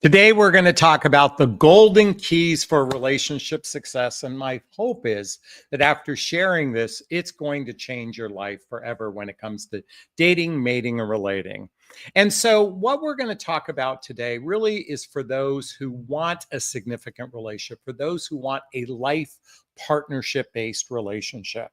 Today, we're going to talk about the golden keys for relationship success. And my hope is that after sharing this, it's going to change your life forever when it comes to dating, mating, and relating. And so, what we're going to talk about today really is for those who want a significant relationship, for those who want a life partnership based relationship.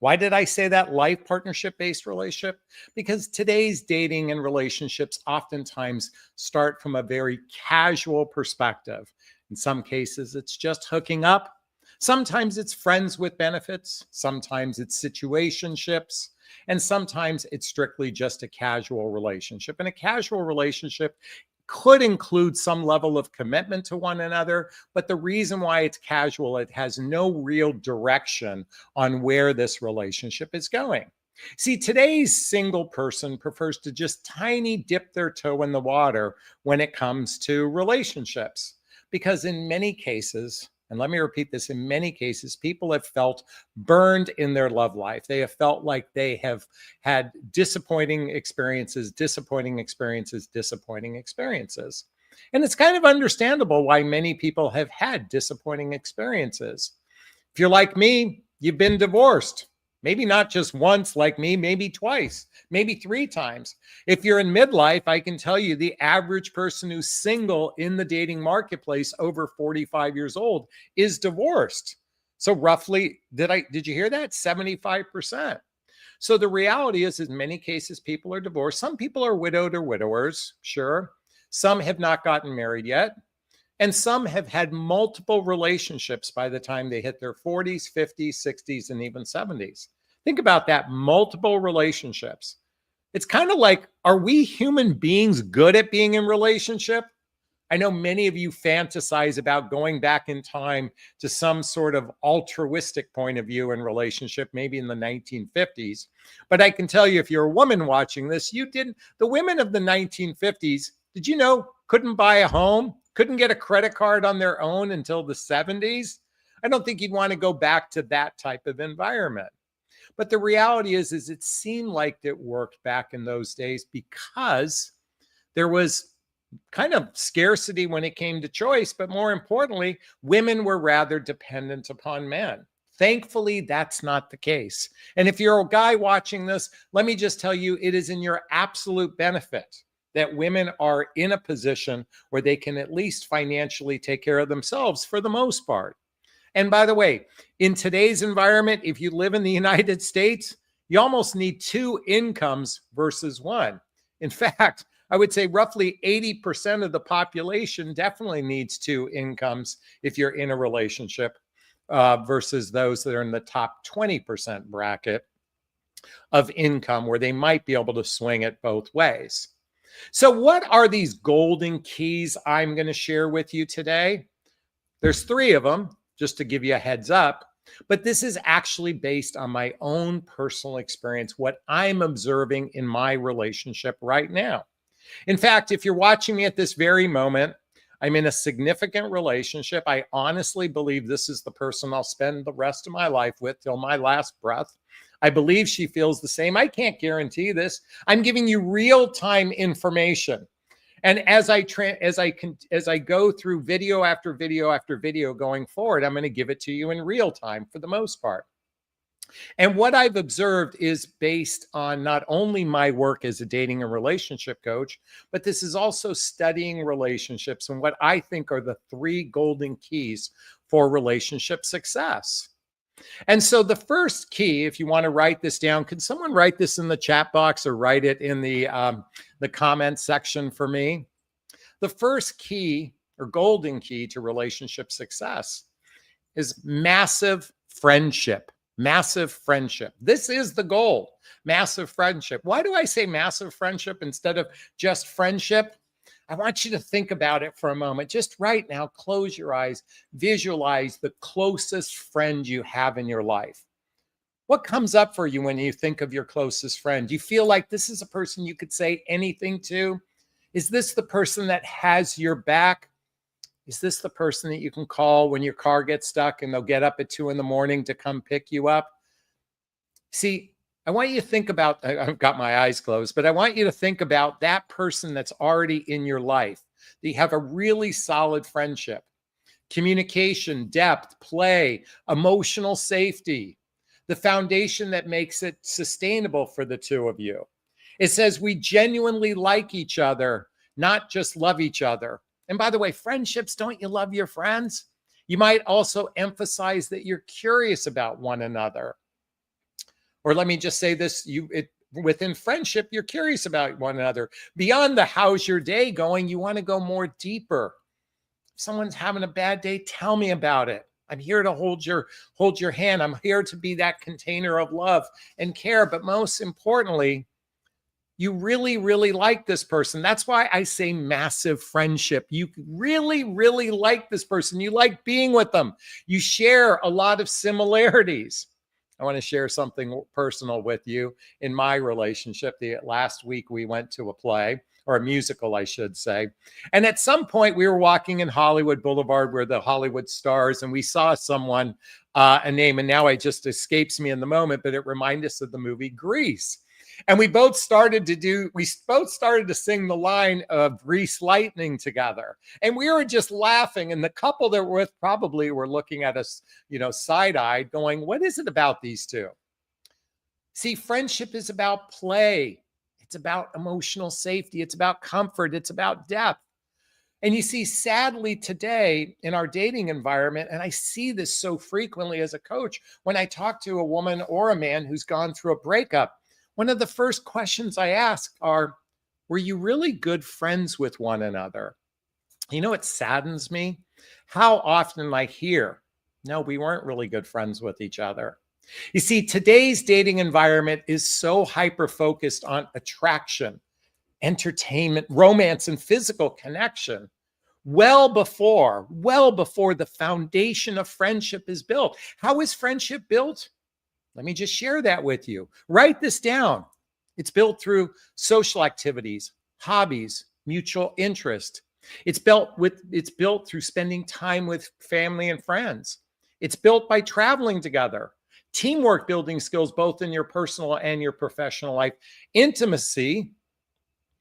Why did I say that life partnership based relationship? Because today's dating and relationships oftentimes start from a very casual perspective. In some cases, it's just hooking up. Sometimes it's friends with benefits. Sometimes it's situationships. And sometimes it's strictly just a casual relationship. And a casual relationship could include some level of commitment to one another, but the reason why it's casual, it has no real direction on where this relationship is going. See, today's single person prefers to just tiny dip their toe in the water when it comes to relationships, because in many cases, and let me repeat this, in many cases, people have felt burned in their love life. They have felt like they have had disappointing experiences. And it's kind of understandable why many people have had disappointing experiences. If you're like me, you've been divorced. Maybe not just once like me, maybe twice, maybe 3 times. If you're in midlife, I can tell you the average person who's single in the dating marketplace over 45 years old is divorced. So roughly, did you hear that? 75%. So the reality is, in many cases, people are divorced. Some people are widowed or widowers, sure. Some have not gotten married yet. And some have had multiple relationships by the time they hit their 40s, 50s, 60s, and even 70s. Think about that, multiple relationships. It's kind of like, are we human beings good at being in relationship? I know many of you fantasize about going back in time to some sort of altruistic point of view in relationship, maybe in the 1950s. But I can tell you, if you're a woman watching this, the women of the 1950s, did you know, couldn't buy a home? Couldn't get a credit card on their own until the 70s. I don't think you'd want to go back to that type of environment. But the reality is it seemed like it worked back in those days because there was kind of scarcity when it came to choice, but more importantly, women were rather dependent upon men. Thankfully, that's not the case. And if you're a guy watching this, let me just tell you, it is in your absolute benefit that women are in a position where they can at least financially take care of themselves for the most part. And by the way, in today's environment, if you live in the United States, you almost need 2 incomes versus 1. In fact, I would say roughly 80% of the population definitely needs 2 incomes if you're in a relationship versus those that are in the top 20% bracket of income where they might be able to swing it both ways. So what are these golden keys I'm going to share with you today? There's 3 of them, just to give you a heads up, but this is actually based on my own personal experience, what I'm observing in my relationship right now. In fact, if you're watching me at this very moment, I'm in a significant relationship. I honestly believe this is the person I'll spend the rest of my life with till my last breath. I believe she feels the same. I can't guarantee this. I'm giving you real-time information. And as I go through video after video after video going forward, I'm going to give it to you in real time for the most part. And what I've observed is based on not only my work as a dating and relationship coach, but this is also studying relationships and what I think are the 3 golden keys for relationship success. And so the first key, if you want to write this down, can someone write this in the chat box or write it in the comment section for me? The first key or golden key to relationship success is massive friendship. Massive friendship. This is the goal. Massive friendship. Why do I say massive friendship instead of just friendship? I want you to think about it for a moment. Just right now, close your eyes, visualize the closest friend you have in your life. What comes up for you when you think of your closest friend? Do you feel like this is a person you could say anything to? Is this the person that has your back? Is this the person that you can call when your car gets stuck and they'll get up at 2 a.m. to come pick you up? See, I want you to think about, I've got my eyes closed, but I want you to think about that person that's already in your life. that you have a really solid friendship. Communication, depth, play, emotional safety, the foundation that makes it sustainable for the two of you. It says we genuinely like each other, not just love each other. And by the way, friendships, don't you love your friends? You might also emphasize that you're curious about one another. Or let me just say this, within friendship, you're curious about one another. Beyond the how's your day going, you want to go more deeper. If someone's having a bad day, tell me about it. I'm here to hold your hand. I'm here to be that container of love and care. But most importantly, you really, really like this person. That's why I say massive friendship. You really, really like this person. You like being with them. You share a lot of similarities. I want to share something personal with you in my relationship. Last week we went to a play, or a musical, I should say. And at some point we were walking in Hollywood Boulevard where the Hollywood stars, and we saw someone, a name, and now it just escapes me in the moment, but it reminded us of the movie Grease. And we both started to sing the line of Grease Lightning together. And we were just laughing. And the couple that we're with probably were looking at us, side-eyed, going, what is it about these two? See, friendship is about play. It's about emotional safety. It's about comfort. It's about depth. And you see, sadly today in our dating environment, and I see this so frequently as a coach, when I talk to a woman or a man who's gone through a breakup, one of the first questions I ask are, were you really good friends with one another? It saddens me how often I hear, no, we weren't really good friends with each other. You see, today's dating environment is so hyper-focused on attraction, entertainment, romance, and physical connection, well before the foundation of friendship is built. How is friendship built? Let me just share that with you. Write this down. It's built through social activities, hobbies, mutual interest. It's built through spending time with family and friends. It's built by traveling together. Teamwork building skills, both in your personal and your professional life. Intimacy,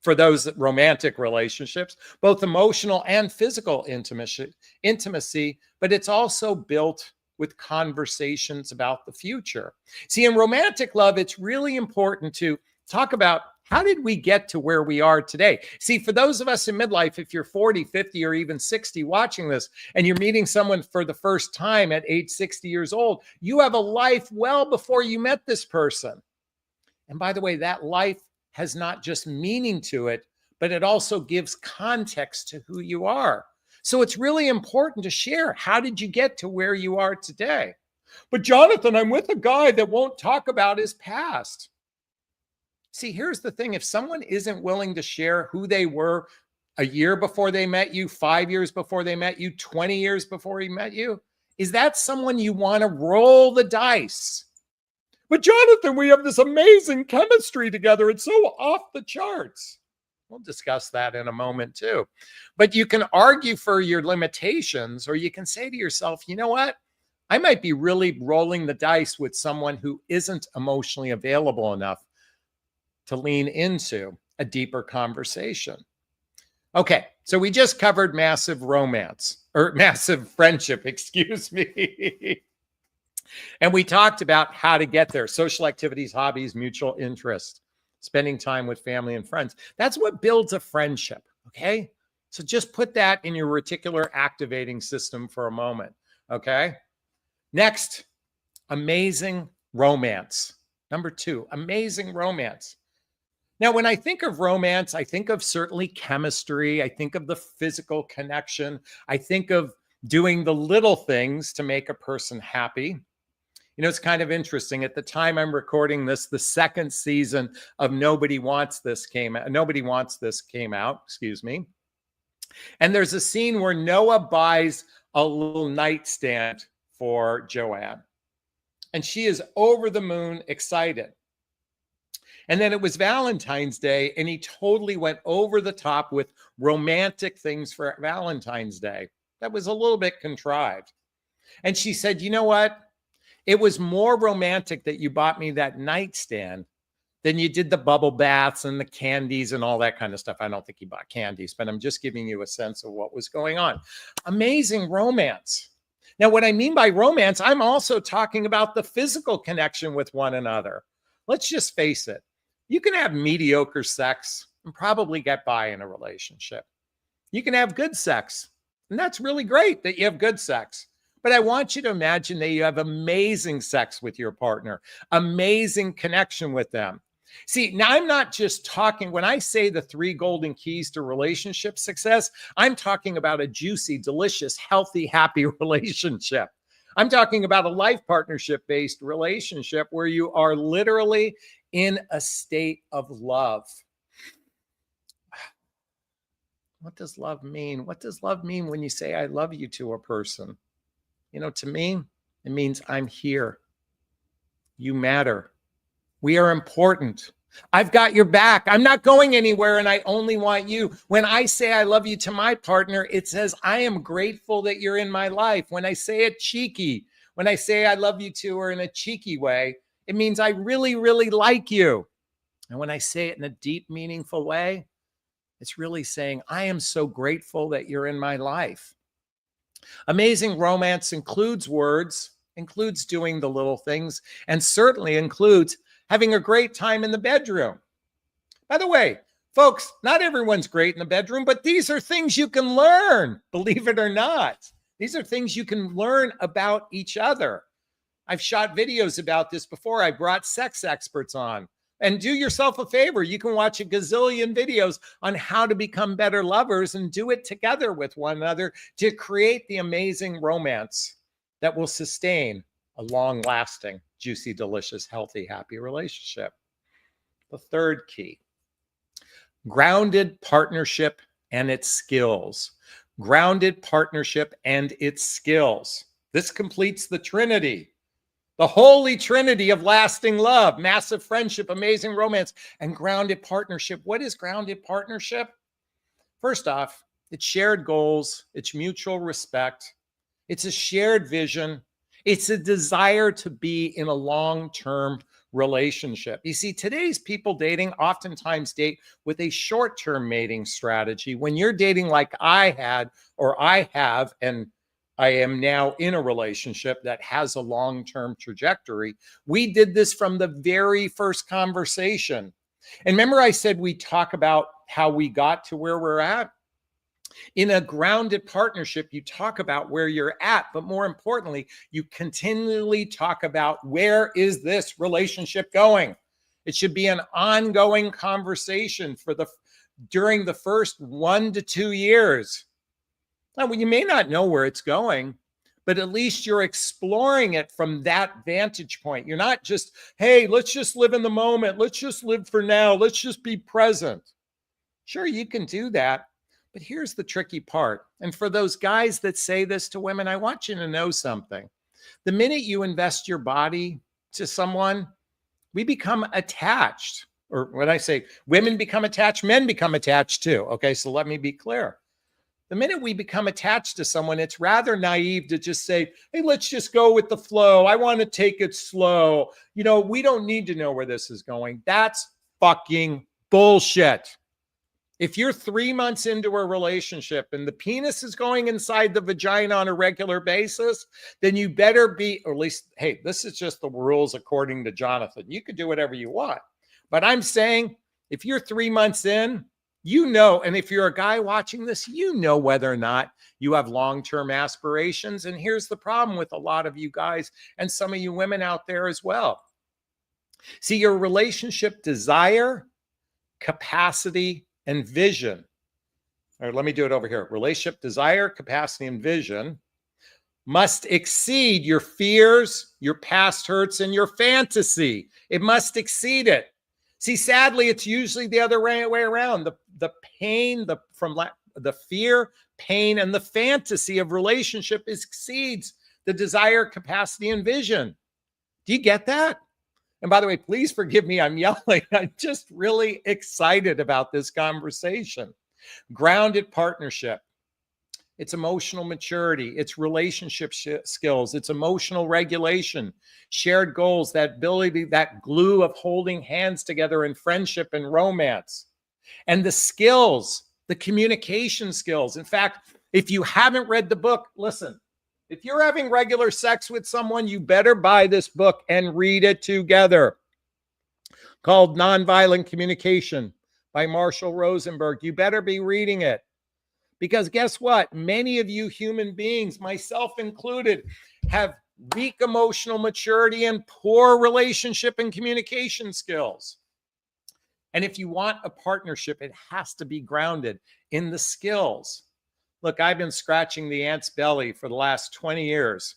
for those romantic relationships, both emotional and physical intimacy, but it's also built with conversations about the future. See, in romantic love, it's really important to talk about how did we get to where we are today? See, for those of us in midlife, if you're 40, 50, or even 60 watching this, and you're meeting someone for the first time at age 60 years old, you have a life well before you met this person. And by the way, that life has not just meaning to it, but it also gives context to who you are. So it's really important to share. How did you get to where you are today? But Jonathon, I'm with a guy that won't talk about his past. See, here's the thing. If someone isn't willing to share who they were a year before they met you, 5 years before they met you, 20 years before he met you, is that someone you want to roll the dice? But Jonathon, we have this amazing chemistry together. It's so off the charts. We'll discuss that in a moment too. But you can argue for your limitations, or you can say to yourself, you know what? I might be really rolling the dice with someone who isn't emotionally available enough to lean into a deeper conversation. Okay, so we just covered massive romance, or massive friendship, excuse me. And we talked about how to get there: social activities, hobbies, mutual interest, spending time with family and friends. That's what builds a friendship, okay? So just put that in your reticular activating system for a moment, okay? Next, amazing romance. Number 2, amazing romance. Now, when I think of romance, I think of certainly chemistry. I think of the physical connection. I think of doing the little things to make a person happy. It's kind of interesting. At the time I'm recording this, the second season of Nobody Wants This came out, excuse me. And there's a scene where Noah buys a little nightstand for Joanne. And she is over the moon excited. And then it was Valentine's Day, and he totally went over the top with romantic things for Valentine's Day. That was a little bit contrived. And she said, you know what? It was more romantic that you bought me that nightstand Then you did the bubble baths and the candies and all that kind of stuff. I don't think he bought candies, but I'm just giving you a sense of what was going on. Amazing romance. Now, what I mean by romance, I'm also talking about the physical connection with one another. Let's just face it. You can have mediocre sex and probably get by in a relationship. You can have good sex, and that's really great that you have good sex. But I want you to imagine that you have amazing sex with your partner, amazing connection with them. See, now I'm not just talking, when I say the 3 golden keys to relationship success, I'm talking about a juicy, delicious, healthy, happy relationship. I'm talking about a life partnership-based relationship where you are literally in a state of love. What does love mean? What does love mean when you say, I love you to a person? You know, to me, it means I'm here. You matter. We are important. I've got your back. I'm not going anywhere and I only want you. When I say I love you to my partner, it says I am grateful that you're in my life. When I say it cheeky, when I say I love you to her in a cheeky way, it means I really, really like you. And when I say it in a deep, meaningful way, it's really saying I am so grateful that you're in my life. Amazing romance includes words, includes doing the little things, and certainly includes having a great time in the bedroom. By the way, folks, not everyone's great in the bedroom, but these are things you can learn, believe it or not. These are things you can learn about each other. I've shot videos about this before. I brought sex experts on. And do yourself a favor. You can watch a gazillion videos on how to become better lovers and do it together with one another to create the amazing romance that will sustain a long-lasting, juicy, delicious, healthy, happy relationship. The third key, grounded partnership and its skills. Grounded partnership and its skills. This completes the Trinity. The holy trinity of lasting love, massive friendship, amazing romance, and grounded partnership. What is grounded partnership? First off, it's shared goals, it's mutual respect, it's a shared vision, it's a desire to be in a long-term relationship. You see, today's people dating oftentimes date with a short-term mating strategy. When you're dating like I had or I have, and I am now in a relationship that has a long-term trajectory. We did this from the very first conversation. And remember I said we talk about how we got to where we're at? In a grounded partnership, you talk about where you're at, but more importantly, you continually talk about where is this relationship going? It should be an ongoing conversation during the first 1 to 2 years. Now, you may not know where it's going, but at least you're exploring it from that vantage point. You're not just, hey, let's just live in the moment. Let's just live for now. Let's just be present. Sure, you can do that, but here's the tricky part. And for those guys that say this to women, I want you to know something. The minute you invest your body to someone, we become attached. Or when I say women become attached, men become attached too. Okay, so let me be clear. The minute we become attached to someone, it's rather naive to just say, hey, let's just go with the flow. I want to take it slow. You know, we don't need to know where this is going. That's fucking bullshit. If you're 3 months into a relationship and the penis is going inside the vagina on a regular basis, then you better be, or at least, hey, this is just the rules according to Jonathon. You could do whatever you want. But I'm saying if you're 3 months in, you know, and if you're a guy watching this, you know whether or not you have long-term aspirations. And here's the problem with a lot of you guys and some of you women out there as well. See, your relationship desire, capacity, and vision. All right, let me do it over here. Relationship desire, capacity, and vision must exceed your fears, your past hurts, and your fantasy. It must exceed it. See, sadly, it's usually the other way around. The pain, the fear, pain, and the fantasy of relationship exceeds the desire, capacity, and vision. Do you get that? And by the way, please forgive me, I'm yelling. I'm just really excited about this conversation. Grounded partnership. It's emotional maturity. It's relationship skills. It's emotional regulation, shared goals, that ability, that glue of holding hands together in friendship and romance. And the skills, the communication skills. In fact, if you haven't read the book, listen, if you're having regular sex with someone, you better buy this book and read it together, called Nonviolent Communication by Marshall Rosenberg. You better be reading it. Because guess what? Many of you human beings, myself included, have weak emotional maturity and poor relationship and communication skills. And if you want a partnership, it has to be grounded in the skills. Look, I've been scratching the ant's belly for the last 20 years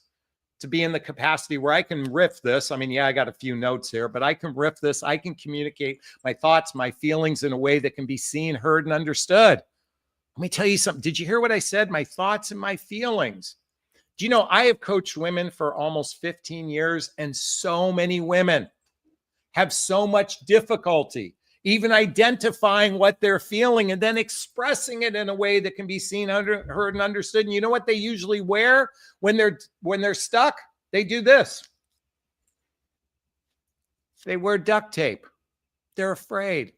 to be in the capacity where I can riff this. I mean, yeah, I got a few notes here, but I can riff this. I can communicate my thoughts, my feelings in a way that can be seen, heard, and understood. Let me tell you something. Did you hear what I said? My thoughts and my feelings. Do you know, I have coached women for almost 15 years, and so many women have so much difficulty even identifying what they're feeling and then expressing it in a way that can be seen, heard, and understood. And you know what they usually wear when they're stuck? They do this. They wear duct tape. They're afraid.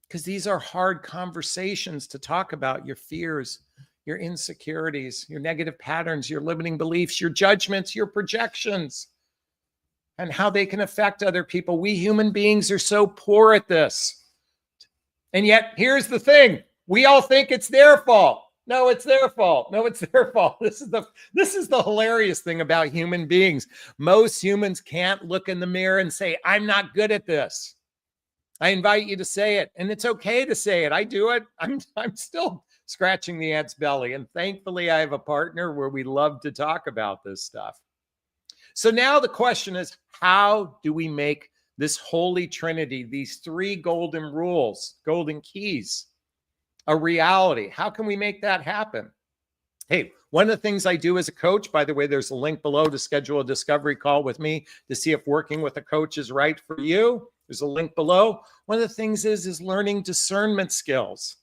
Because these are hard conversations to talk about your fears, your insecurities, your negative patterns, your limiting beliefs, your judgments, your projections, and how they can affect other people. We human beings are so poor at this. And yet, here's the thing. We all think it's their fault. No, it's their fault. No, it's their fault. This is the hilarious thing about human beings. Most humans can't look in the mirror and say, I'm not good at this. I invite you to say it, and it's okay to say it. I do it. I'm still scratching the ant's belly, and thankfully I have a partner where we love to talk about this stuff. So now the question is, how do we make this holy trinity, these three golden rules, golden keys, a reality? How can we make that happen? Hey, one of the things I do as a coach, by the way, there's a link below to schedule a discovery call with me to see if working with a coach is right for you. There's a link below. One of the things is learning discernment skills,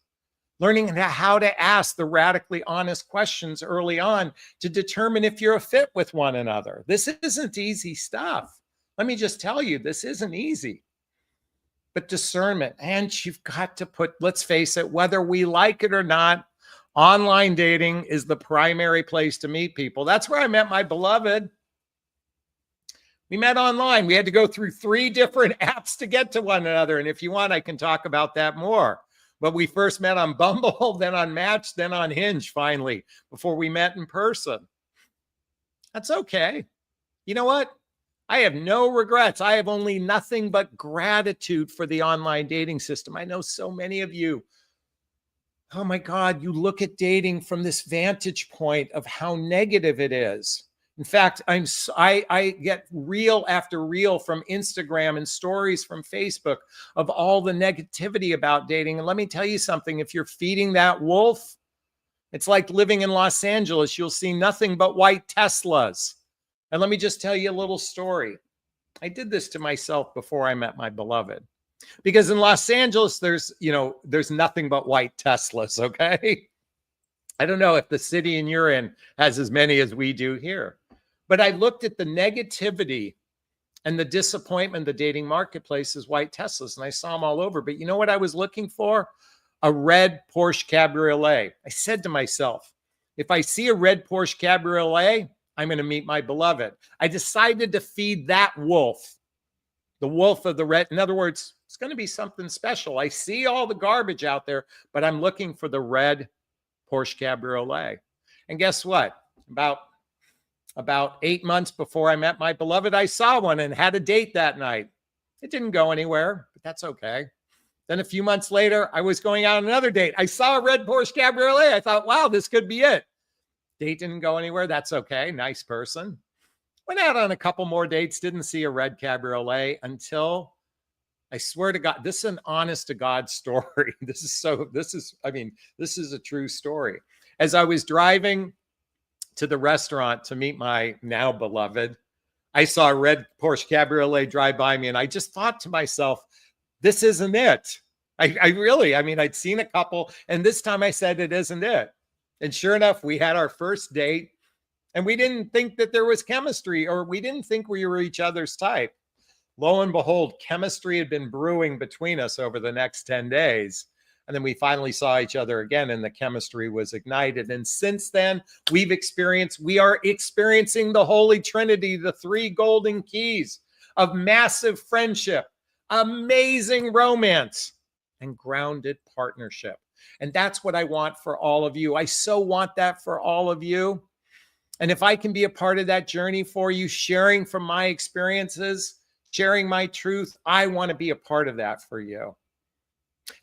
learning how to ask the radically honest questions early on to determine if you're a fit with one another. This isn't easy stuff. Let me just tell you, this isn't easy. But discernment, and you've got to put, let's face it, whether we like it or not, online dating is the primary place to meet people. That's where I met my beloved. We met online. We had to go through 3 different apps to get to one another. And if you want, I can talk about that more. But we first met on Bumble, then on Match, then on Hinge, finally, before we met in person. That's okay. You know what? I have no regrets. I have only nothing but gratitude for the online dating system. I know so many of you, oh my God, you look at dating from this vantage point of how negative it is. In fact, I get reel after reel from Instagram and stories from Facebook of all the negativity about dating. And let me tell you something, if you're feeding that wolf, it's like living in Los Angeles. You'll see nothing but white Teslas. And let me just tell you a little story. I did this to myself before I met my beloved. Because in Los Angeles, there's nothing but white Teslas, okay? I don't know if the city you're in has as many as we do here. But I looked at the negativity and the disappointment, the dating marketplace is white Teslas, and I saw them all over. But you know what I was looking for? A red Porsche Cabriolet. I said to myself, if I see a red Porsche Cabriolet, I'm going to meet my beloved. I decided to feed that wolf, the wolf of the red. In other words, it's going to be something special. I see all the garbage out there, but I'm looking for the red Porsche Cabriolet. And guess what? About 8 months before I met my beloved, I saw one and had a date that night. It didn't go anywhere, but that's okay. Then a few months later, I was going out on another date. I saw a red Porsche Cabriolet. I thought, wow, this could be it. Date didn't go anywhere. That's okay. Nice person. Went out on a couple more dates. Didn't see a red Cabriolet until, I swear to God, this is an honest to God story. This is a true story. As I was driving to the restaurant to meet my now beloved, I saw a red Porsche Cabriolet drive by me, and I just thought to myself, this isn't it. I'd seen a couple, and this time I said, it isn't it. And sure enough, we had our first date, and we didn't think that there was chemistry, or we didn't think we were each other's type. Lo and behold, chemistry had been brewing between us over the next 10 days. And then we finally saw each other again, and the chemistry was ignited. And since then, we are experiencing the Holy Trinity, the three golden keys of massive friendship, amazing romance, and grounded partnership. And that's what I want for all of you. I so want that for all of you. And if I can be a part of that journey for you, sharing from my experiences, sharing my truth, I want to be a part of that for you.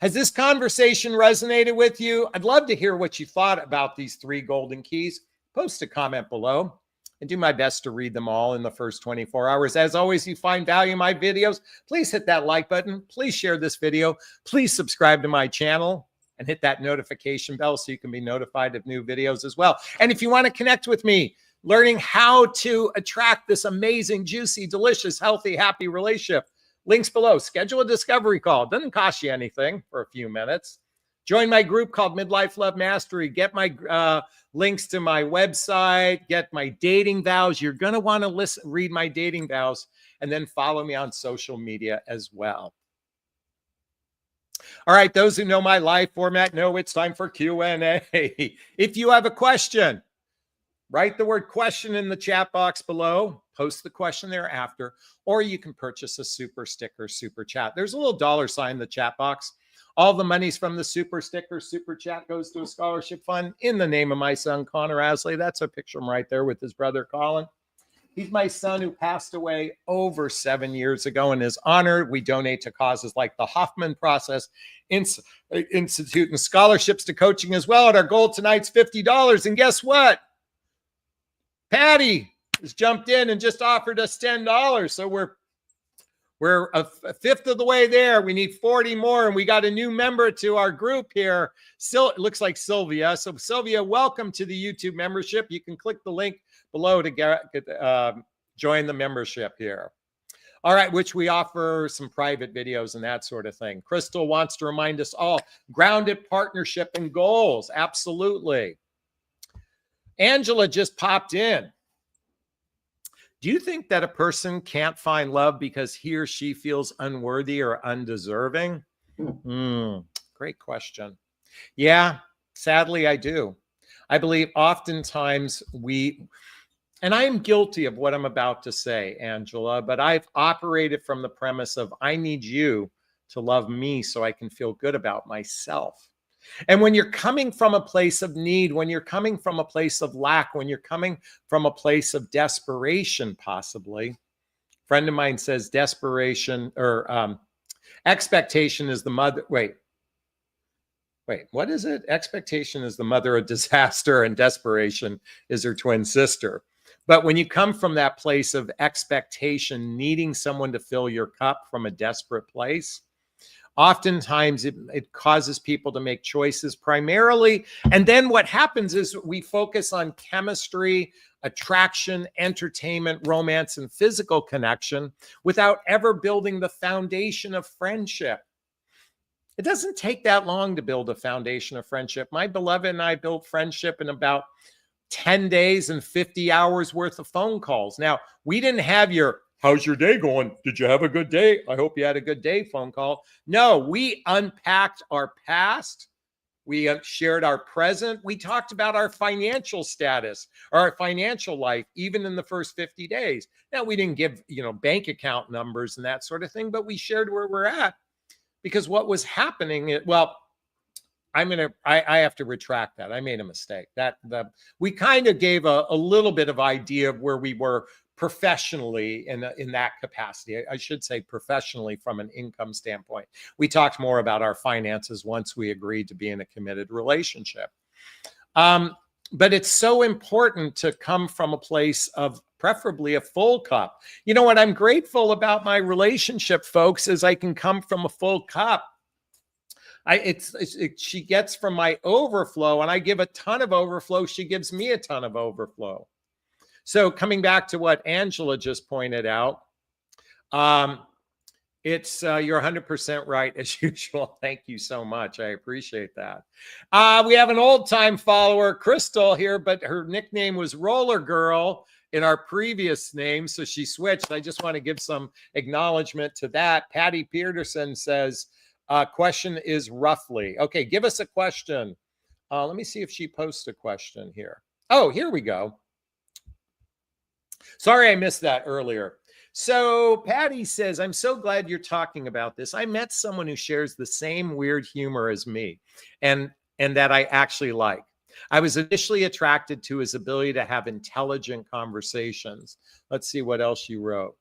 Has this conversation resonated with you? I'd love to hear what you thought about these three golden keys. Post a comment below and do my best to read them all in the first 24 hours. As always, if you find value in my videos, please hit that like button. Please share this video. Please subscribe to my channel and hit that notification bell so you can be notified of new videos as well. And if you want to connect with me, learning how to attract this amazing, juicy, delicious, healthy, happy relationship, links below. Schedule a discovery call. It doesn't cost you anything for a few minutes. Join my group called Midlife Love Mastery. Get my links to my website. Get my dating vows. You're going to want to read my dating vows, and then follow me on social media as well. All right, those who know my live format know it's time for Q&A. If you have a question, write the word question in the chat box below, post the question thereafter, or you can purchase a super sticker, super chat. There's a little $ in the chat box. All the monies from the super sticker, super chat goes to a scholarship fund in the name of my son, Jonathon Aslay. That's a picture of him right there with his brother, Colin. He's my son who passed away over 7 years ago. In his honor, we donate to causes like the Hoffman Process Institute and scholarships to coaching as well. And our goal tonight's $50. And guess what? Patty has jumped in and just offered us $10. So we're a fifth of the way there. We need 40 more, and we got a new member to our group here. Still, it looks like Sylvia. So Sylvia, welcome to the YouTube membership. You can click the link below to join the membership here. All right, which we offer some private videos and that sort of thing. Crystal wants to remind us all, grounded partnership and goals. Absolutely. Angela just popped in. Do you think that a person can't find love because he or she feels unworthy or undeserving? Great question. Yeah, sadly, I do. I believe oftentimes and I am guilty of what I'm about to say, Angela, but I've operated from the premise of I need you to love me so I can feel good about myself. And when you're coming from a place of need, when you're coming from a place of lack, when you're coming from a place of desperation, possibly, a friend of mine says desperation or expectation is the mother. Wait, what is it? Expectation is the mother of disaster, and desperation is her twin sister. But when you come from that place of expectation, needing someone to fill your cup from a desperate place, oftentimes it causes people to make choices primarily. And then what happens is we focus on chemistry, attraction, entertainment, romance, and physical connection without ever building the foundation of friendship. It doesn't take that long to build a foundation of friendship. My beloved and I built friendship in about 10 days and 50 hours worth of phone calls. Now, we didn't have your, how's your day going? Did you have a good day? I hope you had a good day phone call. No, we unpacked our past. We shared our present. We talked about our financial status or our financial life, even in the first 50 days. Now, we didn't give, bank account numbers and that sort of thing, but we shared where we're at. Because what was happening, I have to retract that. I made a mistake. We kind of gave a little bit of idea of where we were professionally in that capacity. I should say professionally from an income standpoint. We talked more about our finances once we agreed to be in a committed relationship. But it's so important to come from a place of preferably a full cup. You know what I'm grateful about my relationship, folks, is I can come from a full cup. She gets from my overflow, and I give a ton of overflow. She gives me a ton of overflow. So coming back to what Angela just pointed out, It's you're 100% right as usual. Thank you so much. I appreciate that. We have an old time follower, Crystal, here, but her nickname was Roller Girl in our previous name, so she switched. I just want to give some acknowledgement to that. Patty Peterson says, question is roughly. Okay, give us a question. Let me see if she posts a question here. Oh, here we go. Sorry, I missed that earlier. So Patty says, I'm so glad you're talking about this. I met someone who shares the same weird humor as me and that I actually like. I was initially attracted to his ability to have intelligent conversations. Let's see what else you wrote.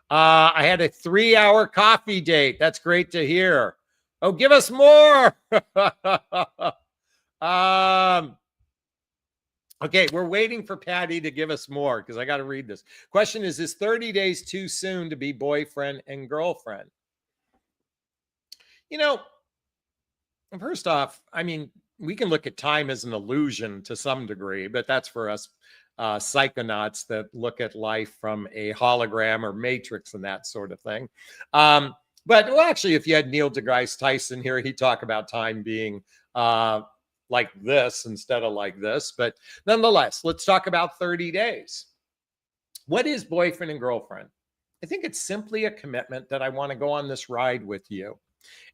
I had a 3-hour coffee date. That's great to hear. Oh, give us more. Okay, we're waiting for Patty to give us more because I got to read this. Question is 30 days too soon to be boyfriend and girlfriend? You know, first off, I mean, we can look at time as an illusion to some degree, but that's for us psychonauts that look at life from a hologram or matrix and that sort of thing. But well, actually, if you had Neil deGrasse Tyson here, he'd talk about time being like this instead of like this. But nonetheless, let's talk about 30 days. What is boyfriend and girlfriend? I think it's simply a commitment that I want to go on this ride with you.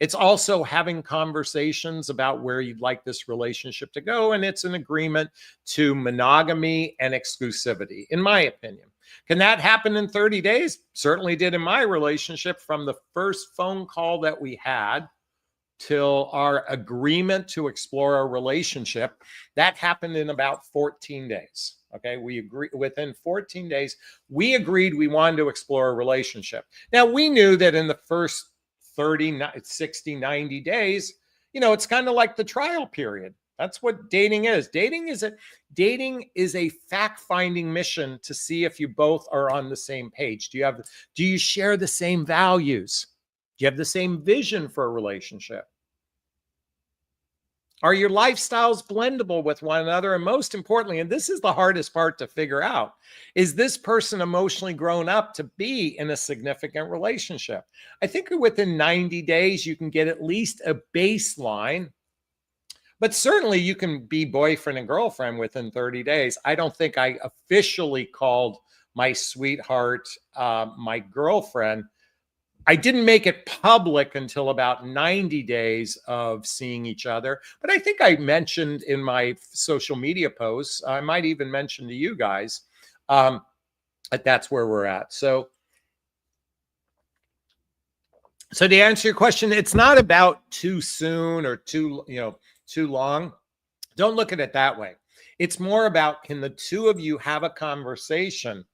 It's also having conversations about where you'd like this relationship to go. And it's an agreement to monogamy and exclusivity, in my opinion. Can that happen in 30 days? Certainly did in my relationship. From the first phone call that we had till our agreement to explore a relationship, that happened in about 14 days. Okay, we agree within 14 days, we agreed we wanted to explore a relationship. Now, we knew that in the first 30, 60, 90 days, you know, it's kind of like the trial period. That's what dating is. Dating is a fact-finding mission to see if you both are on the same page. Do you share the same values? Do you have the same vision for a relationship? Are your lifestyles blendable with one another? And most importantly, and this is the hardest part to figure out, is this person emotionally grown up to be in a significant relationship? I think within 90 days, you can get at least a baseline, but certainly you can be boyfriend and girlfriend within 30 days. I don't think I officially called my sweetheart my girlfriend. I didn't make it public until about 90 days of seeing each other. But I think I mentioned in my social media posts, I might even mention to you guys, that that's where we're at. So to answer your question, it's not about too soon or too long. Don't look at it that way. It's more about, can the two of you have a conversation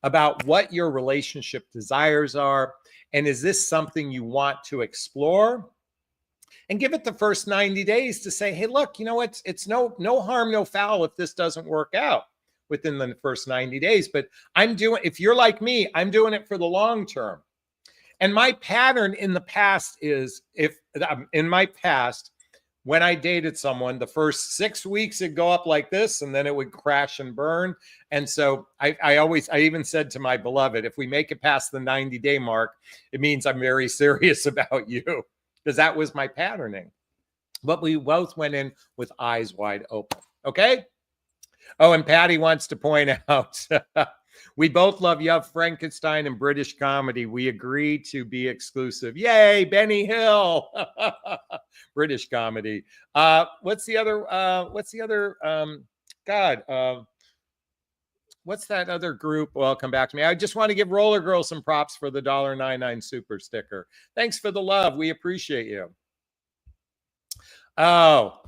about what your relationship desires are? And is this something you want to explore? And give it the first 90 days to say, hey, look, you know, it's no harm, no foul if this doesn't work out within the first 90 days. But if you're like me, I'm doing it for the long term. And my pattern in the past is, when I dated someone, the first 6 weeks it'd go up like this, and then it would crash and burn. And so I even said to my beloved, if we make it past the 90-day mark, it means I'm very serious about you, because that was my patterning. But we both went in with eyes wide open. Okay. Oh, and Patty wants to point out, we both love Young Frankenstein and British comedy. We agree to be exclusive. Yay, Benny Hill. British comedy. What's the other? What's that other group? Well, come back to me. I just want to give Roller Girl some props for the $1.99 super sticker. Thanks for the love. We appreciate you. Oh,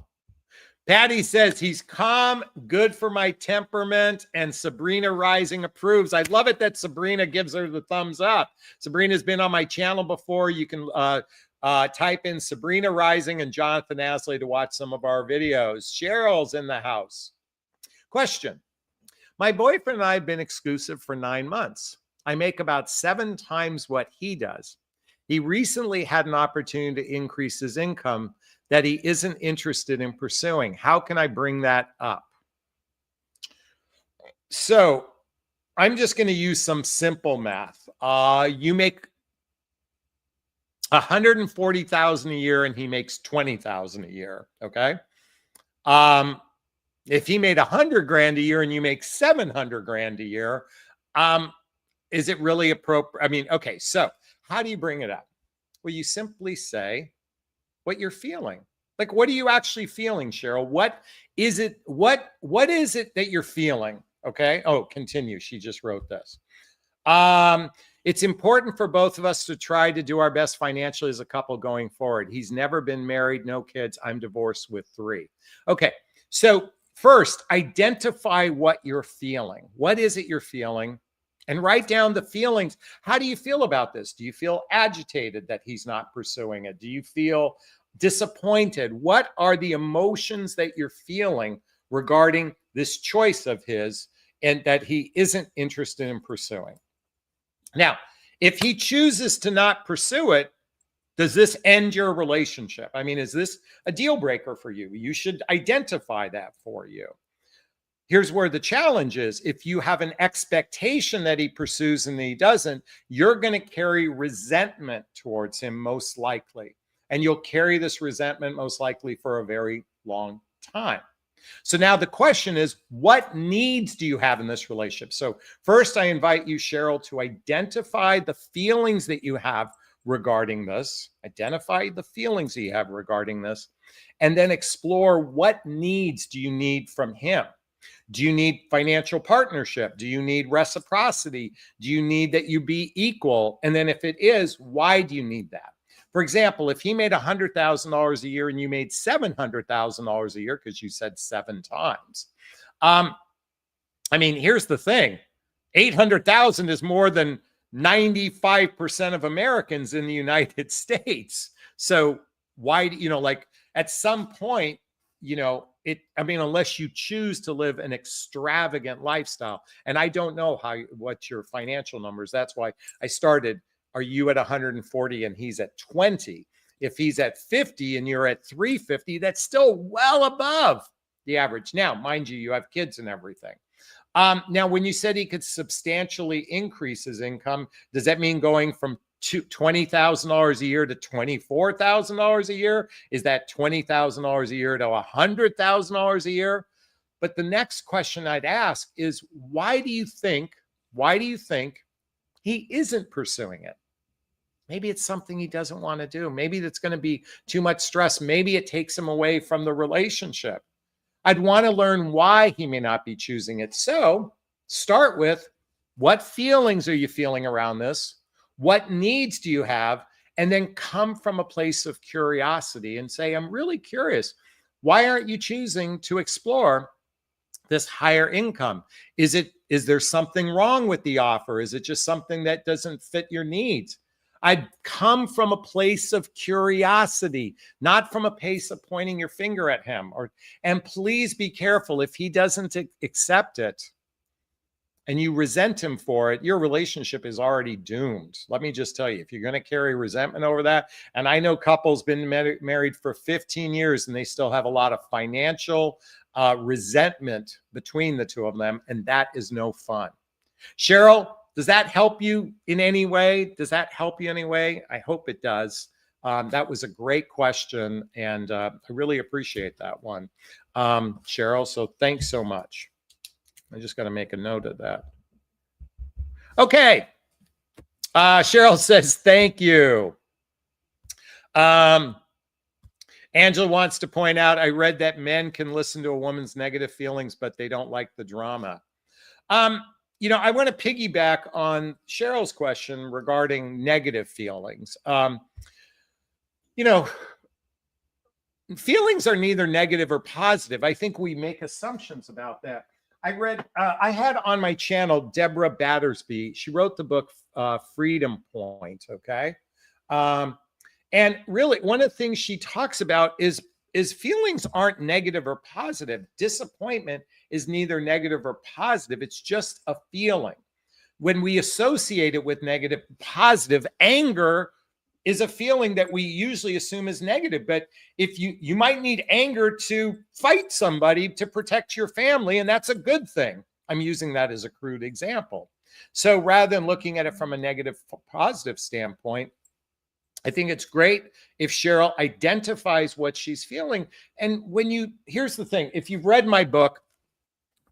Patty says he's calm, good for my temperament, and Sabrina Rising approves. I love it that Sabrina gives her the thumbs up. Sabrina's been on my channel before. You can type in Sabrina Rising and Jonathon Aslay to watch some of our videos. Cheryl's in the house. Question. My boyfriend and I have been exclusive for 9 months. I make about 7 times what he does. He recently had an opportunity to increase his income that he isn't interested in pursuing. How can I bring that up? So I'm just going to use some simple math. You make 140,000 a year and he makes 20,000 a year. Okay. If he made 100 grand a year and you make 700 grand a year, is it really appropriate? I mean, okay. So how do you bring it up? Well, you simply say what you're feeling. Like, what are you actually feeling, Cheryl? What is it? What is it that you're feeling? Okay. Oh, continue. She just wrote this. It's important for both of us to try to do our best financially as a couple going forward. He's never been married, no kids. I'm divorced with 3. Okay. So first, identify what you're feeling. What is it you're feeling? And write down the feelings. How do you feel about this? Do you feel agitated that he's not pursuing it? Do you feel disappointed? What are the emotions that you're feeling regarding this choice of his and that he isn't interested in pursuing? Now, if he chooses to not pursue it, does this end your relationship? I mean, is this a deal breaker for you? You should identify that for you. Here's where the challenge is. If you have an expectation that he pursues and he doesn't, you're going to carry resentment towards him most likely. And you'll carry this resentment most likely for a very long time. So now the question is, what needs do you have in this relationship? So first, I invite you, Cheryl, to identify the feelings that you have regarding this. Identify the feelings that you have regarding this, and then explore what needs do you need from him. Do you need financial partnership? Do you need reciprocity? Do you need that you be equal? And then if it is, why do you need that? For example, if he made $100,000 a year and you made $700,000 a year, because you said 7 times. I mean, here's the thing. 800,000 is more than 95% of Americans in the United States. So why, like at some point, I mean, unless you choose to live an extravagant lifestyle, and I don't know what your financial numbers, that's why I started. Are you at 140 and he's at 20? If he's at 50 and you're at 350, that's still well above the average. Now, mind you, you have kids and everything. Now, when you said he could substantially increase his income, does that mean going from $20,000 a year to $24,000 a year? Is that $20,000 a year to $100,000 a year? But the next question I'd ask is, why do you think he isn't pursuing it? Maybe it's something he doesn't want to do. Maybe that's going to be too much stress. Maybe it takes him away from the relationship. I'd want to learn why he may not be choosing it. So start with, what feelings are you feeling around this? What needs do you have? And then come from a place of curiosity and say, I'm really curious. Why aren't you choosing to explore this higher income? Is there something wrong with the offer? Is it just something that doesn't fit your needs? I'd come from a place of curiosity, not from a place of pointing your finger at him. And please be careful, if he doesn't accept it and you resent him for it, your relationship is already doomed. Let me just tell you, if you're going to carry resentment over that, and I know couples been married for 15 years and they still have a lot of financial resentment between the two of them, and that is no fun. Cheryl, does that help you in any way? I hope it does. That was a great question, and I really appreciate that one, Cheryl. So thanks so much. I just got to make a note of that. Okay. Cheryl says, thank you. Angela wants to point out, I read that men can listen to a woman's negative feelings, but they don't like the drama. I want to piggyback on Cheryl's question regarding negative feelings. Feelings are neither negative or positive. I think we make assumptions about that. I had on my channel Deborah Battersby. She wrote the book Freedom Point. Okay. And really, one of the things she talks about is feelings aren't negative or positive. Disappointment is neither negative or positive. It's just a feeling. When we associate it with negative, positive, anger is a feeling that we usually assume is negative. But if you might need anger to fight somebody to protect your family, and that's a good thing. I'm using that as a crude example. So rather than looking at it from a negative, positive standpoint, I think it's great if Cheryl identifies what she's feeling. And here's the thing, if you've read my book,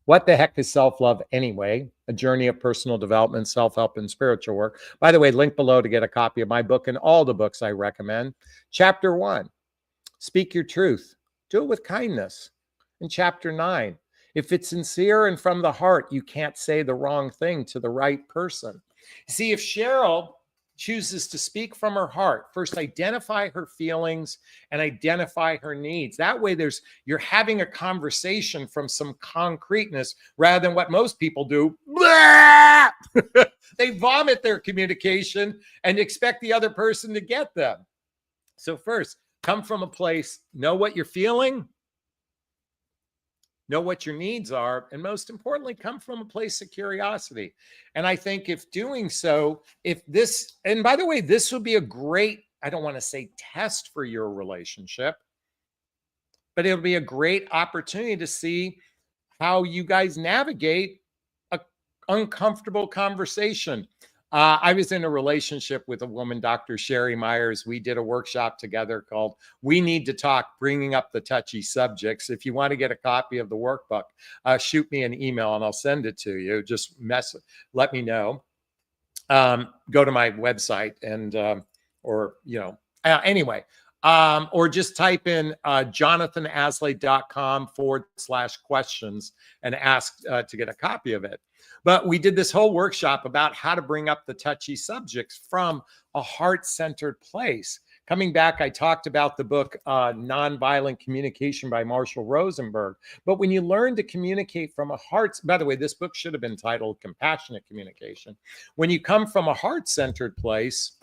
What the Heck is Self-Love Anyway? A Journey of Personal Development, Self-Help, and Spiritual Work. By the way, link below to get a copy of my book and all the books I recommend. Chapter 1, Speak Your Truth. Do it with kindness. In Chapter 9, if it's sincere and from the heart, you can't say the wrong thing to the right person. See, if Cheryl chooses to speak from her heart, first identify her feelings and identify her needs. That way you're having a conversation from some concreteness rather than what most people do. They vomit their communication and expect the other person to get them. So first, come from a place, know what you're feeling, know what your needs are, and most importantly, come from a place of curiosity. And I think if doing so, and by the way, this would be a great, I don't want to say test for your relationship, but it'll be a great opportunity to see how you guys navigate an uncomfortable conversation. I was in a relationship with a woman, Dr. Sherry Myers. We did a workshop together called We Need to Talk, Bringing Up the Touchy Subjects. If you want to get a copy of the workbook, shoot me an email and I'll send it to you. Just let me know. Go to my website and, anyway, or just type in jonathanaslay.com/questions and ask to get a copy of it. But we did this whole workshop about how to bring up the touchy subjects from a heart-centered place. Coming back, I talked about the book Nonviolent Communication by Marshall Rosenberg. But when you learn to communicate from a heart, by the way, this book should have been titled Compassionate Communication. When you come from a heart-centered place,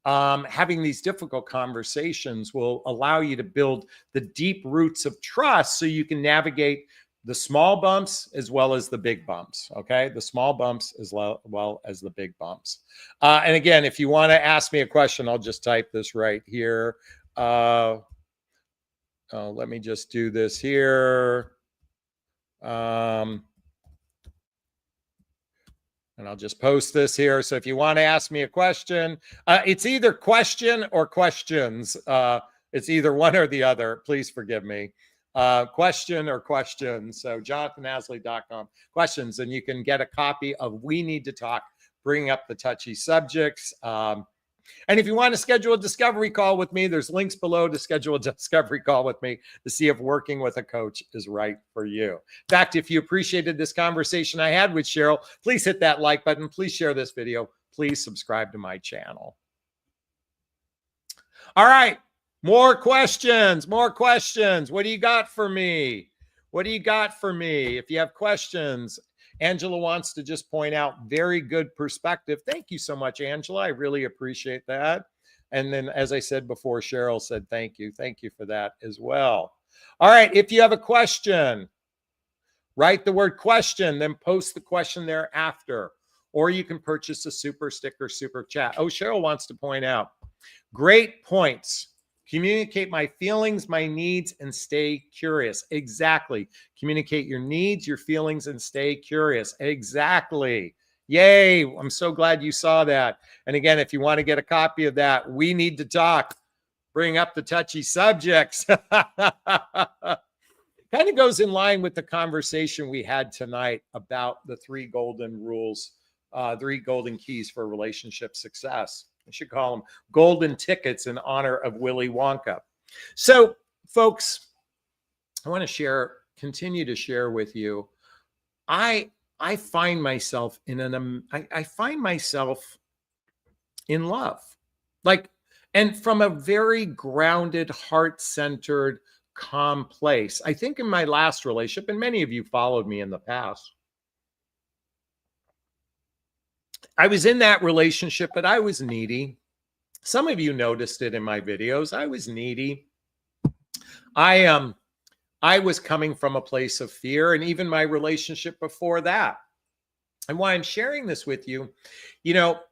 having these difficult conversations will allow you to build the deep roots of trust so you can navigate the small bumps as well as the big bumps, okay? The small bumps as well as the big bumps. And again, if you want to ask me a question, I'll just type this right here. Let me just do this here. And I'll just post this here. So if you want to ask me a question, it's either question or questions. It's either one or the other. Please forgive me. Question or questions. So jonathanaslay.com, questions, and you can get a copy of We Need to Talk, Bringing Up the Touchy Subjects. And if you want to schedule a discovery call with me, there's links below to schedule a discovery call with me to see if working with a coach is right for you. In fact, if you appreciated this conversation I had with Cheryl, please hit that like button. Please share this video. Please subscribe to my channel. All right. More questions. What do you got for me? If you have questions, Angela wants to just point out very good perspective. Thank you so much, Angela. I really appreciate that. And then, as I said before, Cheryl said thank you. Thank you for that as well. All right. If you have a question, write the word question, then post the question thereafter. Or you can purchase a super sticker, super chat. Oh, Cheryl wants to point out, great points. Communicate my feelings, my needs, and stay curious. Exactly. Communicate your needs, your feelings, and stay curious. Exactly. Yay. I'm so glad you saw that. And again, if you want to get a copy of that, We Need to Talk, Bring Up the Touchy Subjects. Kind of goes in line with the conversation we had tonight about the 3 golden rules, 3 golden keys for relationship success. I should call them golden tickets in honor of Willy Wonka. So, folks, I want to continue to share with you. I find myself I find myself in love, and from a very grounded, heart-centered, calm place. I think in my last relationship, and many of you followed me in the past, I was in that relationship, but I was needy. Some of you noticed it in my videos. I was needy. I was coming from a place of fear, and even my relationship before that. And why I'm sharing this with you,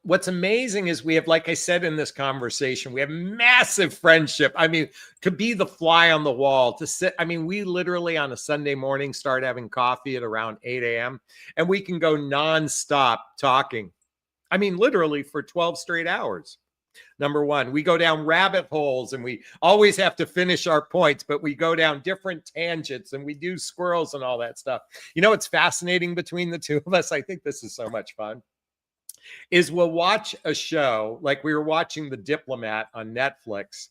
what's amazing is we have, like I said in this conversation, we have massive friendship. I mean, to be the fly on the wall, to sit. I mean, we literally on a Sunday morning start having coffee at around 8 a.m. and we can go nonstop talking. I mean, literally for 12 straight hours. Number one, we go down rabbit holes and we always have to finish our points, but we go down different tangents and we do squirrels and all that stuff. You know, what's fascinating between the two of us, I think this is so much fun, is we'll watch a show like we were watching The Diplomat on Netflix.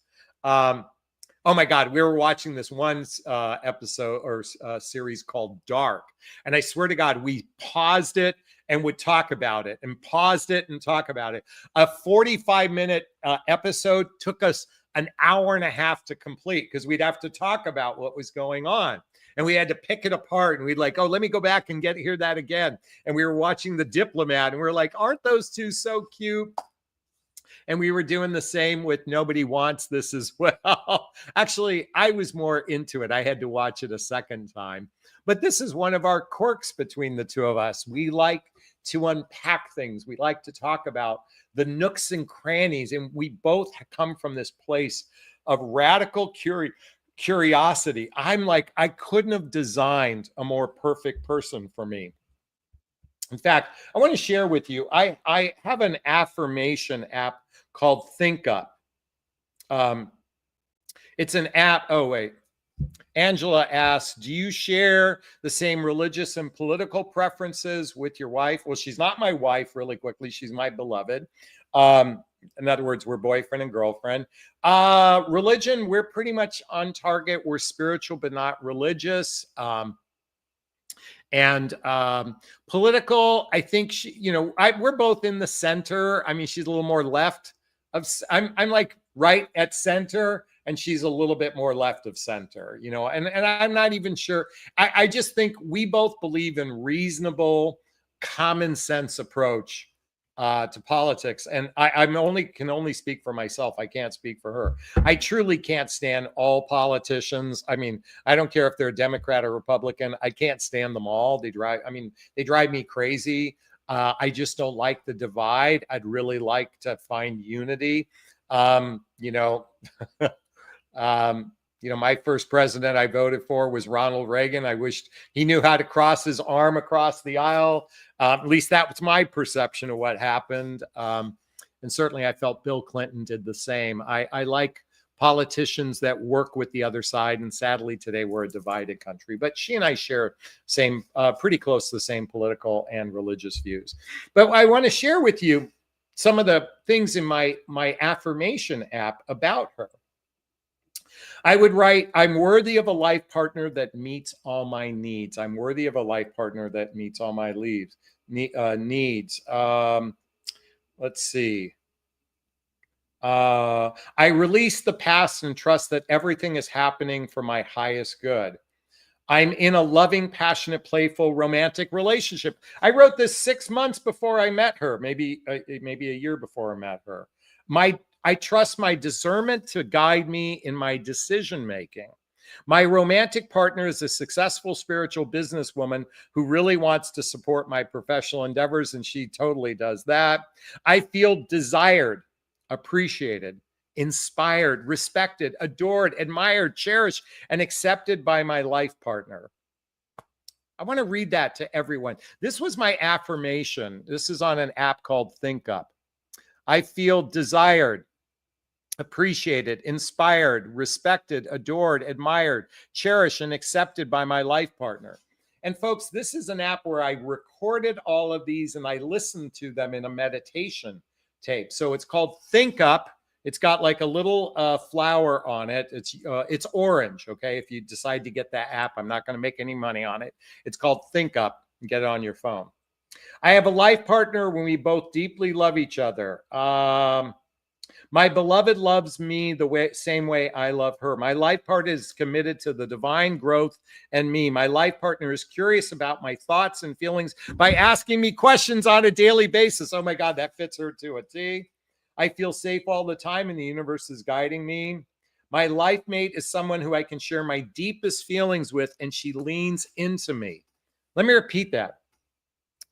Oh my God, we were watching this one episode or series called Dark. And I swear to God, we paused it and would talk about it and paused it and talk about it. A 45-minute episode took us an hour and a half to complete because we'd have to talk about what was going on. And we had to pick it apart and we'd like, oh, let me go back and hear that again. And we were watching The Diplomat and we were like, aren't those two so cute? And we were doing the same with Nobody Wants This as well. Actually, I was more into it. I had to watch it a second time. But this is one of our quirks between the two of us. We like to unpack things. We like to talk about the nooks and crannies. And we both come from this place of radical curiosity. I'm like, I couldn't have designed a more perfect person for me. In fact, I want to share with you, I have an affirmation app called Think Up. It's an app. Oh, wait. Angela asks, do you share the same religious and political preferences with your wife? Well, she's not my wife, really quickly. She's my beloved. In other words, we're boyfriend and girlfriend. Religion, we're pretty much on target. We're spiritual, but not religious. And political, I think we're both in the center. I mean, she's a little more left of. I'm like right at center, and she's a little bit more left of center. And I'm not even sure. I just think we both believe in reasonable, common sense approach to politics. And I can only speak for myself. I can't speak for her. I truly can't stand all politicians. I mean, I don't care if they're a Democrat or Republican. I can't stand them all. They drive me crazy. I just don't like the divide. I'd really like to find unity. My first president I voted for was Ronald Reagan. I wished he knew how to cross his arm across the aisle. At least that was my perception of what happened. And certainly I felt Bill Clinton did the same. I like politicians that work with the other side. And sadly, today we're a divided country. But she and I share pretty close to the same political and religious views. But I want to share with you some of the things in my affirmation app about her. I would write, I'm worthy of a life partner that meets all my needs. I'm worthy of a life partner that meets all my needs. Let's see. I release the past and trust that everything is happening for my highest good. I'm in a loving, passionate, playful, romantic relationship. I wrote this 6 months before I met her, maybe a year before I met her. I trust my discernment to guide me in my decision-making. My romantic partner is a successful spiritual businesswoman who really wants to support my professional endeavors, and she totally does that. I feel desired, appreciated, inspired, respected, adored, admired, cherished, and accepted by my life partner. I want to read that to everyone. This was my affirmation. This is on an app called Think Up. I feel desired, appreciated, inspired, respected, adored, admired, cherished, and accepted by my life partner. And folks, this is an app where I recorded all of these and I listened to them in a meditation tape. So it's called Think Up. It's got like a little flower on it. It's orange, okay? If you decide to get that app, I'm not going to make any money on it. It's called Think Up. And get it on your phone. I have a life partner when we both deeply love each other. My beloved loves me same way I love her. My life partner is committed to the divine growth and me. My life partner is curious about my thoughts and feelings by asking me questions on a daily basis. Oh my God, that fits her to a T. I feel safe all the time and the universe is guiding me. My life mate is someone who I can share my deepest feelings with and she leans into me. Let me repeat that.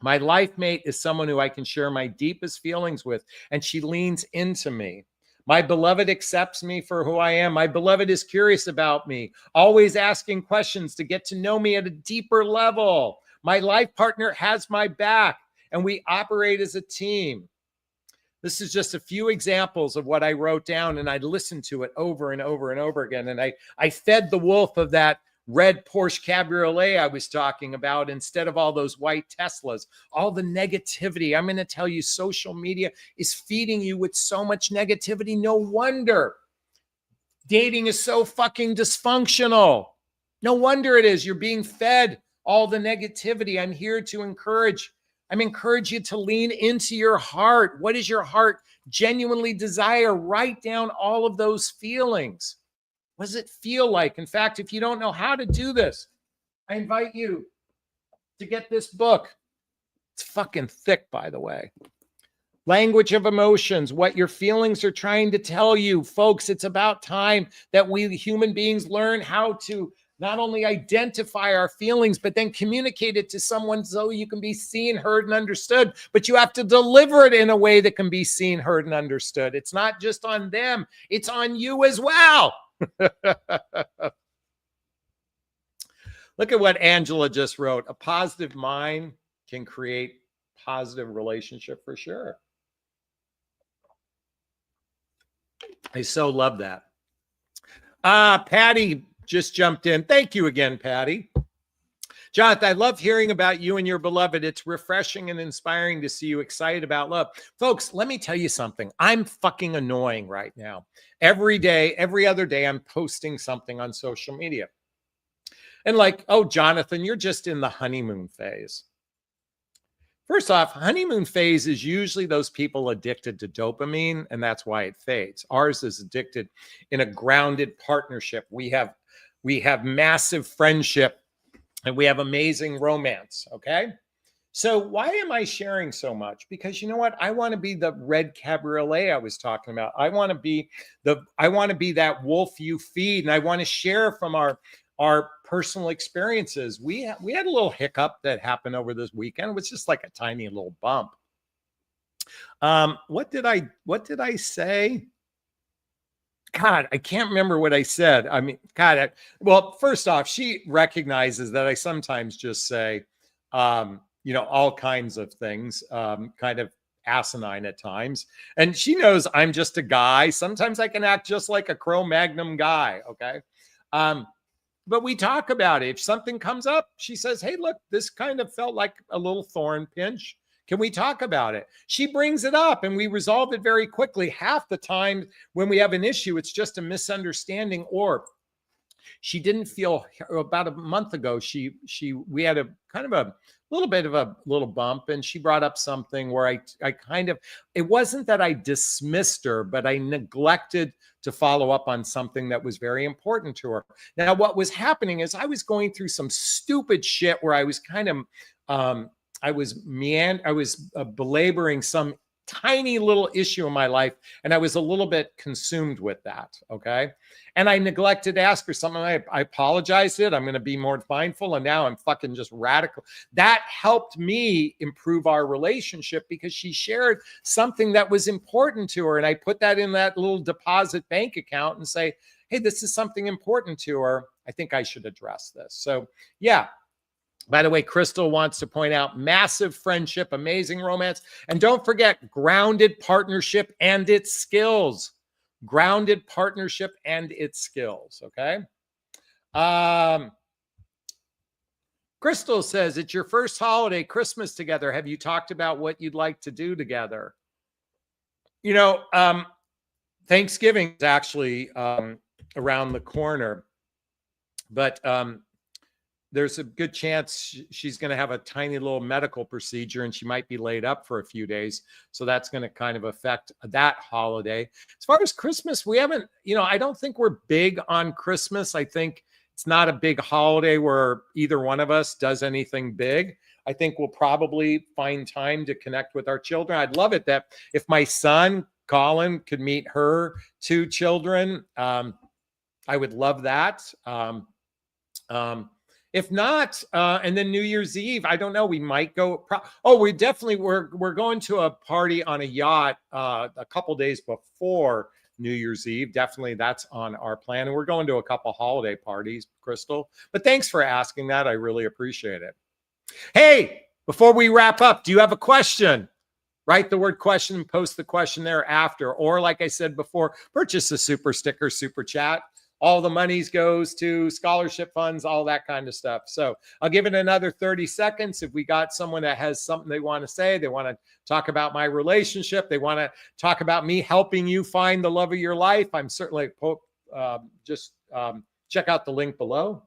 My life mate is someone who I can share my deepest feelings with, and she leans into me. My beloved accepts me for who I am. My beloved is curious about me, always asking questions to get to know me at a deeper level. My life partner has my back, and we operate as a team. This is just a few examples of what I wrote down, and I listened to it over and over and over again. And I fed the wolf of that red Porsche Cabriolet I was talking about instead of all those white Teslas, all the negativity. I'm going to tell you, social media is feeding you with so much negativity. No wonder dating is so fucking dysfunctional. No wonder it is. You're being fed all the negativity. I'm here to encourage you to lean into your heart. What does your heart genuinely desire? Write down all of those feelings. What does it feel like? In fact, if you don't know how to do this, I invite you to get this book. It's fucking thick, by the way. Language of Emotions, what your feelings are trying to tell you. Folks, it's about time that we human beings learn how to not only identify our feelings, but then communicate it to someone so you can be seen, heard, and understood. But you have to deliver it in a way that can be seen, heard, and understood. It's not just on them, it's on you as well. Look at what Angela just wrote. A positive mind can create positive relationship for sure. I so love that. Patty just jumped in. Thank you again, Patty. Jonathan, I love hearing about you and your beloved. It's refreshing and inspiring to see you excited about love. Folks, let me tell you something. I'm fucking annoying right now. Every day, every other day, I'm posting something on social media. And like, oh, Jonathan, you're just in the honeymoon phase. First off, honeymoon phase is usually those people addicted to dopamine, and that's why it fades. Ours is addicted in a grounded partnership. We have massive friendship, and we have amazing romance, okay? So why am I sharing so much? Because you know what? I want to be the red cabriolet I was talking about. I want to be that wolf you feed, and I want to share from our personal experiences. We had a little hiccup that happened over this weekend. It was just like a tiny little bump. What did I say? God, I can't remember what I said. I mean, God, well, first off, she recognizes that I sometimes just say, all kinds of things, kind of asinine at times. And she knows I'm just a guy. Sometimes I can act just like a Cro-Magnon guy. Okay. But we talk about it. If something comes up, she says, hey, look, this kind of felt like a little thorn pinch. Can we talk about it? She brings it up and we resolve it very quickly. Half the time when we have an issue, it's just a misunderstanding, or she didn't feel. About a month ago, we had a kind of a little bit of a little bump, and she brought up something where I kind of, it wasn't that I dismissed her, but I neglected to follow up on something that was very important to her. Now, what was happening is I was going through some stupid shit where I was kind of, I was belaboring some tiny little issue in my life, and I was a little bit consumed with that, okay? And I neglected to ask her something. I apologized it. I'm going to be more mindful, and now I'm fucking just radical. That helped me improve our relationship because she shared something that was important to her, and I put that in that little deposit bank account and say, hey, this is something important to her. I think I should address this. So, yeah. By the way, Crystal wants to point out massive friendship, amazing romance. And don't forget, grounded partnership and its skills. Grounded partnership and its skills, okay? Crystal says, it's your first holiday, Christmas together. Have you talked about what you'd like to do together? Thanksgiving is actually around the corner. But there's a good chance she's going to have a tiny little medical procedure and she might be laid up for a few days. So that's going to kind of affect that holiday. As far as Christmas, we haven't, I don't think we're big on Christmas. I think it's not a big holiday where either one of us does anything big. I think we'll probably find time to connect with our children. I'd love it that if my son, Colin, could meet her 2 children, I would love that. If not, and then New Year's Eve, I don't know. We might go. We're going to a party on a yacht a couple days before New Year's Eve. Definitely, that's on our plan. And we're going to a couple holiday parties, Crystal. But thanks for asking that. I really appreciate it. Hey, before we wrap up, do you have a question? Write the word question and post the question thereafter. Or like I said before, purchase a super sticker, super chat. All the monies goes to scholarship funds, all that kind of stuff. So I'll give it another 30 seconds. If we got someone that has something they want to say, they want to talk about my relationship, they want to talk about me helping you find the love of your life, I'm certainly check out the link below.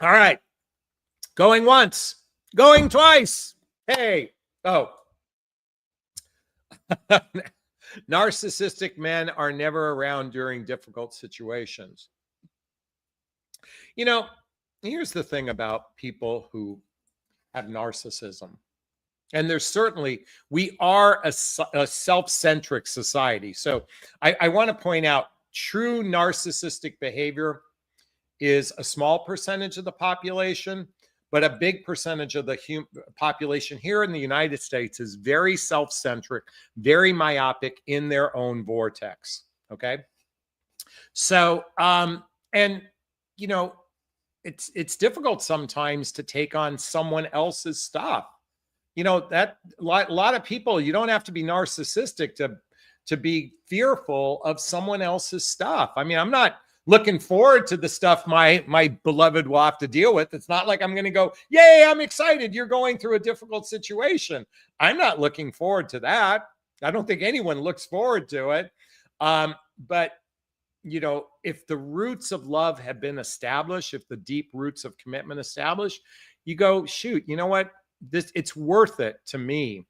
All right. Going once, going twice. Hey. Oh. Narcissistic men are never around during difficult situations. You know, here's the thing about people who have narcissism. And we are a self-centric society. So I want to point out true narcissistic behavior is a small percentage of the population, but a big percentage of the population here in the United States is very self-centric, very myopic in their own vortex. Okay. So, and you know, it's difficult sometimes to take on someone else's stuff. You know, that a lot of people, you don't have to be narcissistic to be fearful of someone else's stuff. I mean, I'm not looking forward to the stuff my beloved will have to deal with. It's not like I'm going to go, yay, I'm excited you're going through a difficult situation. I'm not looking forward to that. I don't think anyone looks forward to it. But, you know, if the roots of love have been established, if the deep roots of commitment established, you go, shoot, you know what? It's worth it to me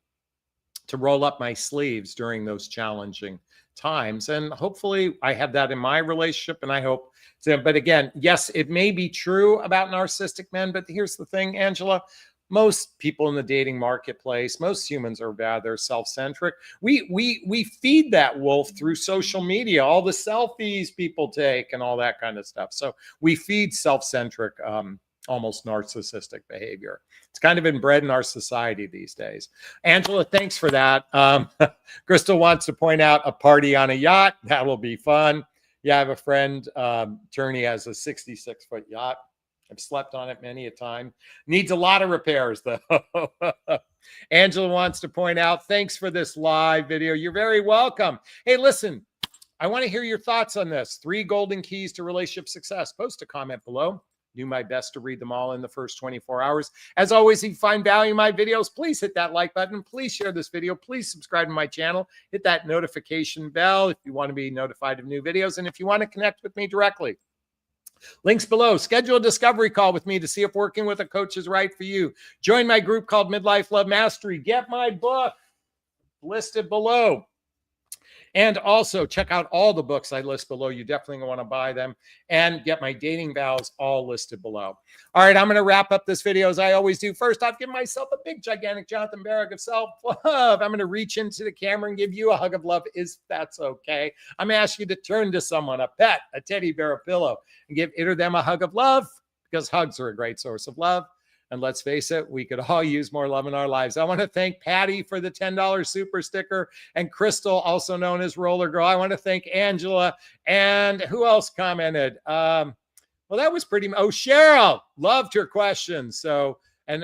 to roll up my sleeves during those challenging times. And hopefully I have that in my relationship, and I hope so. But again, yes, it may be true about narcissistic men, but here's the thing, Angela, most people in the dating marketplace, most humans are rather self-centric. We feed that wolf through social media, all the selfies people take and all that kind of stuff. So we feed self-centric, almost narcissistic behavior. It's kind of inbred in our society these days. Angela, thanks for that. Crystal wants to point out a party on a yacht. That will be fun. Yeah, I have a friend, Turney has a 66-foot yacht. I've slept on it many a time. Needs a lot of repairs, though. Angela wants to point out, thanks for this live video. You're very welcome. Hey, listen, I want to hear your thoughts on this. 3 golden keys to relationship success. Post a comment below. Do my best to read them all in the first 24 hours. As always, if you find value in my videos, please hit that like button. Please share this video. Please subscribe to my channel. Hit that notification bell if you want to be notified of new videos. And if you want to connect with me directly, links below. Schedule a discovery call with me to see if working with a coach is right for you. Join my group called Midlife Love Mastery. Get my book listed below. And also check out all the books I list below. You definitely want to buy them, and get my dating vows all listed below. All right, I'm going to wrap up this video as I always do. First off, give myself a big, gigantic Jonathon Barrick of self-love. I'm going to reach into the camera and give you a hug of love, if that's okay. I'm going to ask you to turn to someone, a pet, a teddy bear, a pillow, and give it or them a hug of love, because hugs are a great source of love. And let's face it, we could all use more love in our lives. I want to thank Patty for the $10 super sticker, and Crystal, also known as Roller Girl. I want to thank Angela, and who else commented? Well, that was pretty, Cheryl, loved her questions. So, and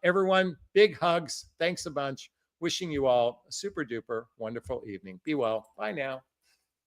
everyone, big hugs. Thanks a bunch. Wishing you all a super duper wonderful evening. Be well. Bye now.